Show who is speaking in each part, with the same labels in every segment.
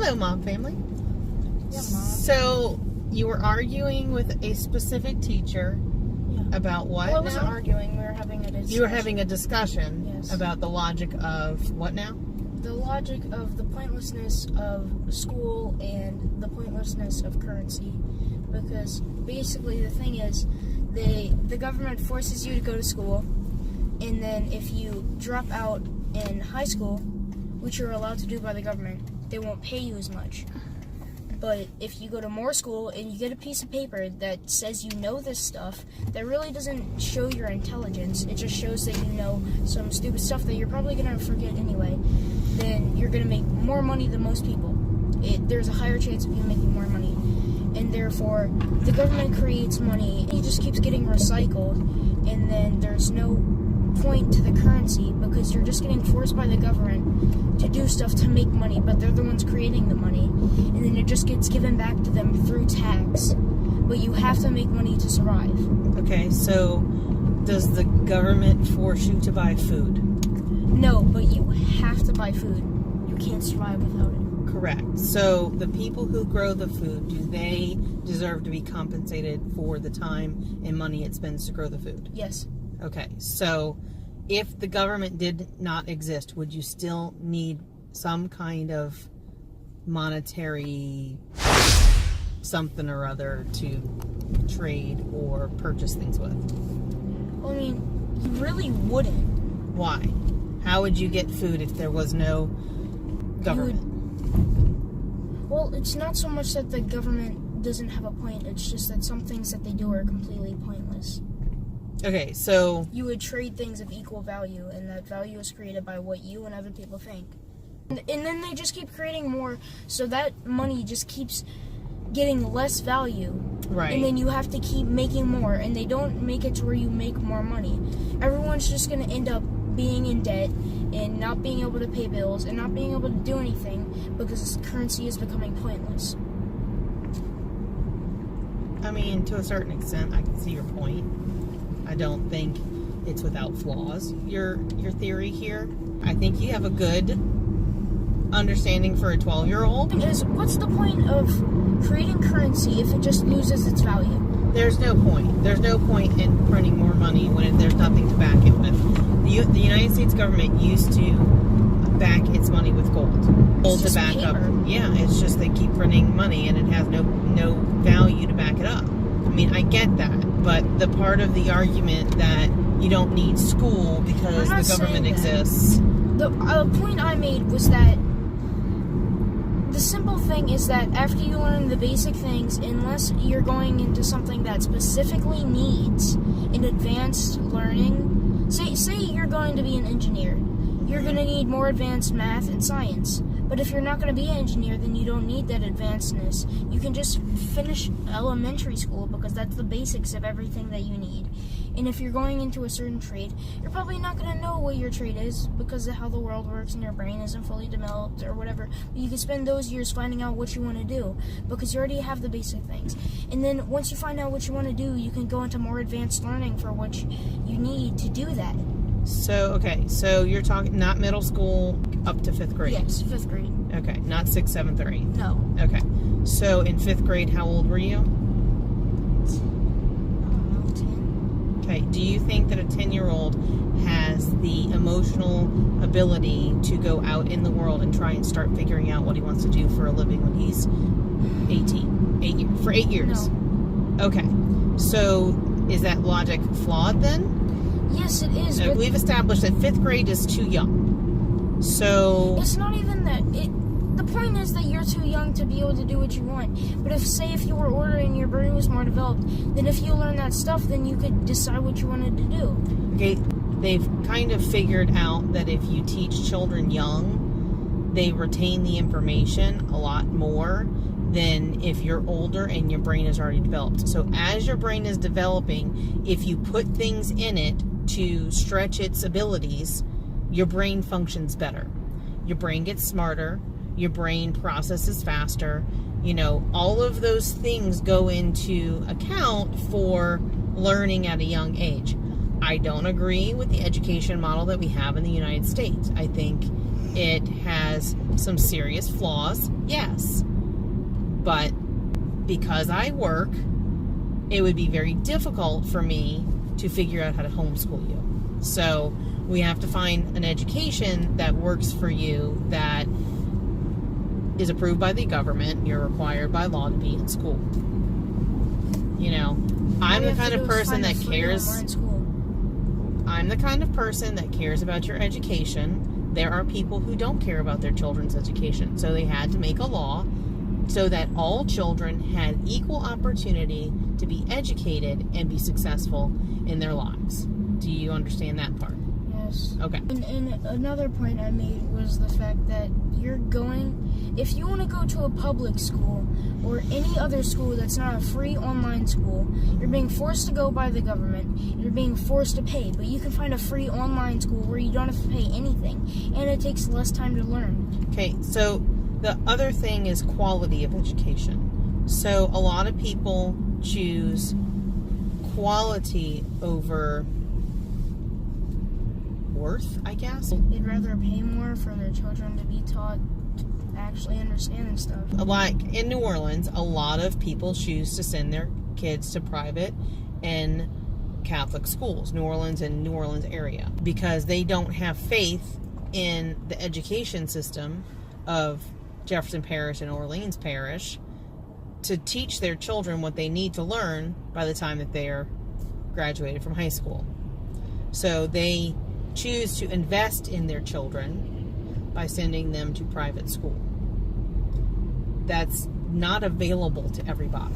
Speaker 1: Hello, Mom family.
Speaker 2: Yeah, Mom.
Speaker 1: So, you were arguing with a specific teacher about what?
Speaker 2: Well, I wasn't
Speaker 1: now?
Speaker 2: arguing. We were having a discussion.
Speaker 1: You were having a discussion
Speaker 2: Yes.
Speaker 1: about the logic of what now?
Speaker 2: The logic of the pointlessness of school and the pointlessness of currency. Because basically the thing is, the government forces you to go to school, and then if you drop out in high school, which you're allowed to do by the government, they won't pay you as much. But if you go to more school and you get a piece of paper that says you know this stuff, that really doesn't show your intelligence. It just shows that you know some stupid stuff that you're probably going to forget anyway. Then you're going to make more money than most people. There's a higher chance of you making more money. And therefore, the government creates money, and it just keeps getting recycled, and then there's no point to the currency because you're just getting forced by the government to do stuff to make money, but they're the ones creating the money, and then it just gets given back to them through tax. But you have to make money to survive.
Speaker 1: Okay, so does the government force you to buy food?
Speaker 2: No, but you have to buy food. You can't survive without it.
Speaker 1: Correct. So the people who grow the food, do they deserve to be compensated for the time and money it spends to grow the food?
Speaker 2: Yes.
Speaker 1: Okay, so if the government did not exist, would you still need some kind of monetary something or other to trade or purchase things with?
Speaker 2: Well, I mean, you really wouldn't.
Speaker 1: Why? How would you get food if there was no government?
Speaker 2: Well, it's not so much that the government doesn't have a point, it's just that some things that they do are completely pointless.
Speaker 1: Okay, so
Speaker 2: You would trade things of equal value, and that value is created by what you and other people think. And then they just keep creating more, so that money just keeps getting less value.
Speaker 1: right.
Speaker 2: And then you have to keep making more, and they don't make it to where you make more money. Everyone's just going to end up being in debt and not being able to pay bills and not being able to do anything because currency is becoming pointless.
Speaker 1: I mean, to a certain extent, I can see your point. I don't think it's without flaws, your theory here. I think you have a good understanding for a 12-year-old.
Speaker 2: What's the point of creating currency if it just loses its value?
Speaker 1: There's no point. There's no point in printing more money when there's nothing to back it with. The United States government used to back its money with gold. Gold to back up. Yeah, it's just they keep printing money and it has no value to back it up. I mean, I get that, but the part of the argument that you don't need school because the government exists.
Speaker 2: The point I made was that the simple thing is that after you learn the basic things, unless you're going into something that specifically needs an advanced learning, say you're going to be an engineer, you're going to need more advanced math and science. But if you're not going to be an engineer, then you don't need that advancedness. You can just finish elementary school because that's the basics of everything that you need. And if you're going into a certain trade, you're probably not going to know what your trade is because of how the world works and your brain isn't fully developed or whatever. But you can spend those years finding out what you want to do because you already have the basic things. And then once you find out what you want to do, you can go into more advanced learning for what you need to do that.
Speaker 1: So, okay, so you're talking not middle school up to 5th grade?
Speaker 2: Yes, 5th grade.
Speaker 1: Okay, not 6th, 7th, or 8th?
Speaker 2: No.
Speaker 1: Okay, so in 5th grade, how old were you?
Speaker 2: 10.
Speaker 1: Okay, do you think that a 10-year-old has the emotional ability to go out in the world and try and start figuring out what he wants to do for a living when he's 18? For 8 years?
Speaker 2: No.
Speaker 1: Okay, so is that logic flawed then?
Speaker 2: Yes, it is. But
Speaker 1: We've established that 5th grade is too young. So
Speaker 2: it's not even that. The point is that you're too young to be able to do what you want. But if you were older and your brain was more developed, then if you learn that stuff, then you could decide what you wanted to do.
Speaker 1: Okay, they've kind of figured out that if you teach children young, they retain the information a lot more than if you're older and your brain is already developed. So as your brain is developing, if you put things in it to stretch its abilities, your brain functions better. Your brain gets smarter. Your brain processes faster. You know, all of those things go into account for learning at a young age. I don't agree with the education model that we have in the United States. I think It has some serious flaws, yes. But because I work, it would be very difficult for me to figure out how to homeschool you. So we have to find an education that works for you, that is approved by the government. You're required by law to be in school. You know, I'm the kind of person that cares. I'm the kind of person that cares about your education. There are people who don't care about their children's education. So they had to make a law so that all children had equal opportunity to be educated and be successful in their lives. Do you understand that part?
Speaker 2: Yes.
Speaker 1: Okay.
Speaker 2: And another point I made was the fact that if you want to go to a public school or any other school that's not a free online school, you're being forced to go by the government. You're being forced to pay, but you can find a free online school where you don't have to pay anything, and it takes less time to learn.
Speaker 1: Okay, so the other thing is quality of education. So a lot of people choose quality over worth, I guess.
Speaker 2: They'd rather pay more for their children to be taught to actually understand stuff.
Speaker 1: Like in New Orleans, a lot of people choose to send their kids to private and Catholic schools, New Orleans and New Orleans area, because they don't have faith in the education system of Jefferson Parish and Orleans Parish to teach their children what they need to learn by the time that they're graduated from high school. So they choose to invest in their children by sending them to private school. That's not available to everybody.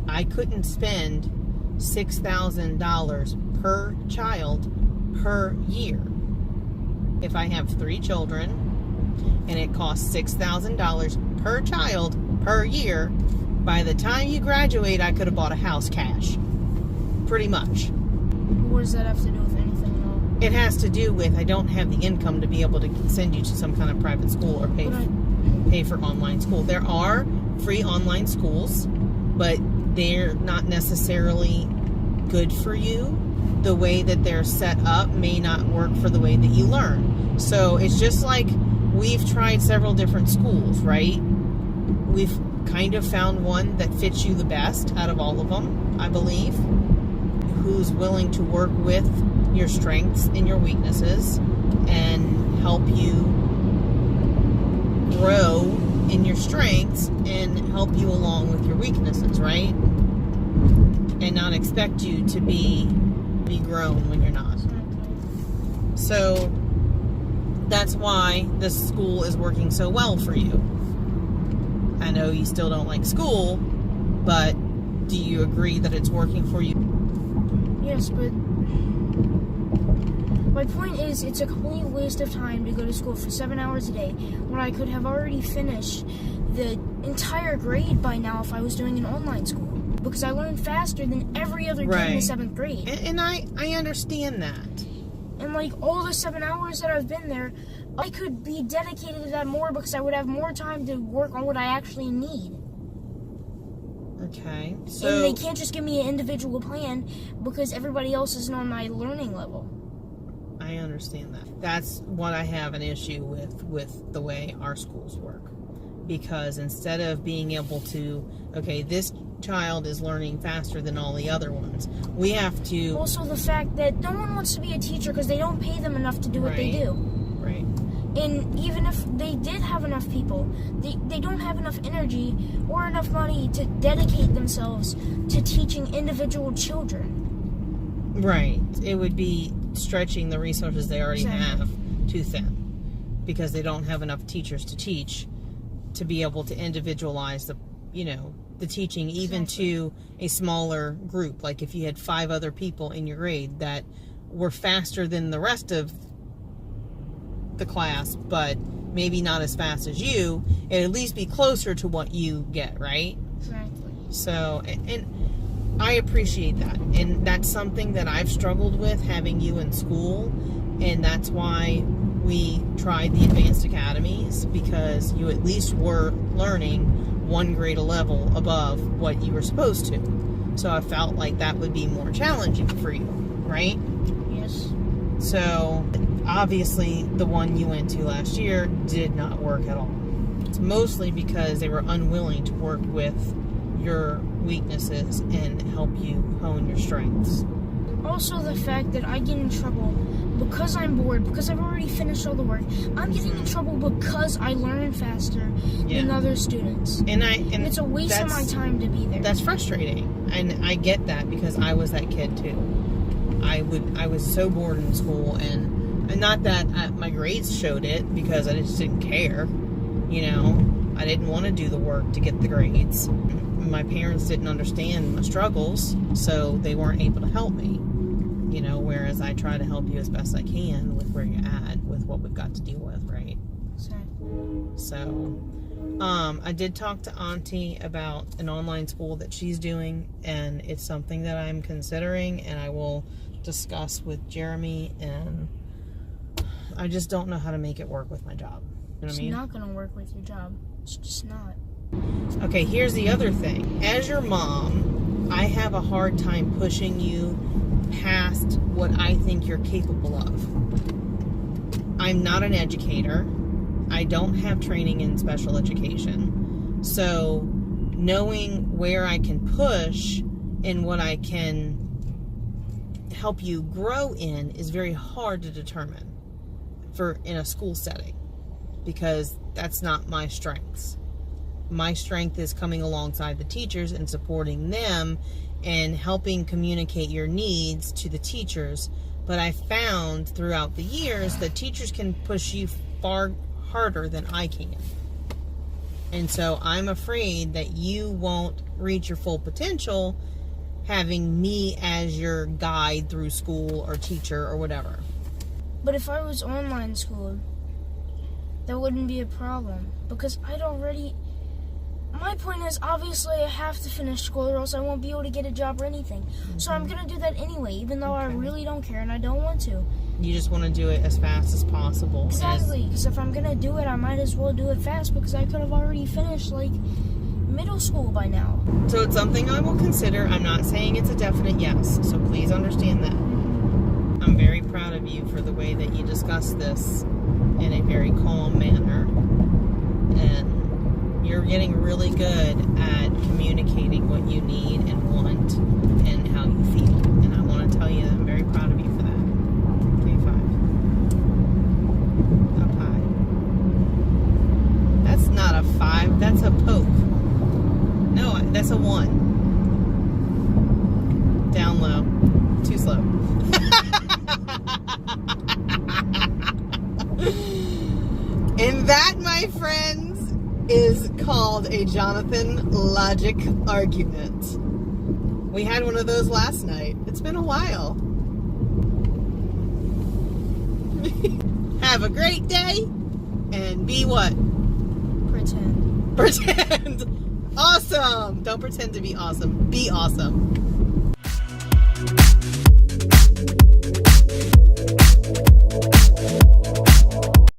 Speaker 1: I couldn't spend $6,000 per child per year. If I have 3 children and it costs $6,000 per child per year, by the time you graduate, I could have bought a house cash. Pretty much.
Speaker 2: What does that have to do with anything at all?
Speaker 1: It has to do with I don't have the income to be able to send you to some kind of private school or pay for online school. There are free online schools, but they're not necessarily good for you. The way that they're set up may not work for the way that you learn. So it's just like we've tried several different schools, right? We've kind of found one that fits you the best out of all of them, I believe, who's willing to work with your strengths and your weaknesses and help you grow in your strengths and help you along with your weaknesses, right? And not expect you to be grown when you're not. So that's why this school is working so well for you. I know you still don't like school, but do you agree that it's working for you?
Speaker 2: Yes, but my point is it's a complete waste of time to go to school for 7 hours a day when I could have already finished the entire grade by now if I was doing an online school. Because I learned faster than every other kid in the 7th grade.
Speaker 1: And I understand that.
Speaker 2: And like all the 7 hours that I've been there, I could be dedicated to that more because I would have more time to work on what I actually need.
Speaker 1: Okay, so...
Speaker 2: And they can't just give me an individual plan because everybody else isn't on my learning level.
Speaker 1: I understand that. That's what I have an issue with the way our schools work. Because instead of being able to, okay, this child is learning faster than all the other ones, we have to...
Speaker 2: Also the fact that no one wants to be a teacher because they don't pay them enough to do what they do.
Speaker 1: Right.
Speaker 2: And even if they did have enough people, they don't have enough energy or enough money to dedicate themselves to teaching individual children.
Speaker 1: Right. It would be stretching the resources they already have too thin because they don't have enough teachers to teach to be able to individualize the teaching even to a smaller group. Like if you had 5 other people in your grade that were faster than the rest of the class, but maybe not as fast as you, it'd at least be closer to what you get, right?
Speaker 2: Exactly.
Speaker 1: So, and I appreciate that. And that's something that I've struggled with having you in school. And that's why we tried the advanced academies, because you at least were learning 1 grade level above what you were supposed to. So I felt like that would be more challenging for you, right?
Speaker 2: Yes.
Speaker 1: So obviously the one you went to last year did not work at all. It's mostly because they were unwilling to work with your weaknesses and help you hone your strengths.
Speaker 2: Also, the fact that I get in trouble because I'm bored, because I've already finished all the work. I'm getting in trouble because I learn faster than other students. And it's a waste of my time to be there.
Speaker 1: That's frustrating. And I get that because I was that kid too. I was so bored in school, and not that my grades showed it, because I just didn't care. You know, I didn't want to do the work to get the grades. My parents didn't understand my struggles, so they weren't able to help me. You know, whereas I try to help you as best I can with where you're at, with what we've got to deal with, right? So, I did talk to Auntie about an online school that she's doing, and it's something that I'm considering, and I will discuss with Jeremy, and I just don't know how to make it work with my job. You know what I mean?
Speaker 2: It's not going to work with your job. It's just not.
Speaker 1: Okay, here's the other thing. As your mom, I have a hard time pushing you past what I think you're capable of. I'm not an educator. I don't have training in special education. So knowing where I can push and what I can help you grow in is very hard to determine in a school setting, because that's not my strengths. My strength is coming alongside the teachers and supporting them and helping communicate your needs to the teachers. But I found throughout the years that teachers can push you far harder than I can. And so I'm afraid that you won't reach your full potential having me as your guide through school or teacher or whatever.
Speaker 2: But if I was online schooled, that wouldn't be a problem, because my point is, obviously I have to finish school or else I won't be able to get a job or anything. Mm-hmm. So I'm going to do that anyway, even though I really don't care and I don't want to.
Speaker 1: You just want to do it as fast as possible.
Speaker 2: Exactly, because if I'm going to do it, I might as well do it fast, because I could have already finished, middle school by now.
Speaker 1: So it's something I will consider. I'm not saying it's a definite yes, so please understand that. I'm very proud of you for the way that you discussed this in a very calm manner. And you're getting really good at communicating what you need and want and how you feel. And I want to tell you that I'm very proud of you for that. Okay, 5. Up high. That's not a 5. That's a poke. No, that's a 1. Down low. Too slow. And that, my friends, is called a Jonathan logic argument. We had one of those last night. It's been a while. Have a great day, and be what? Pretend. Awesome. Don't pretend to be awesome. Be awesome.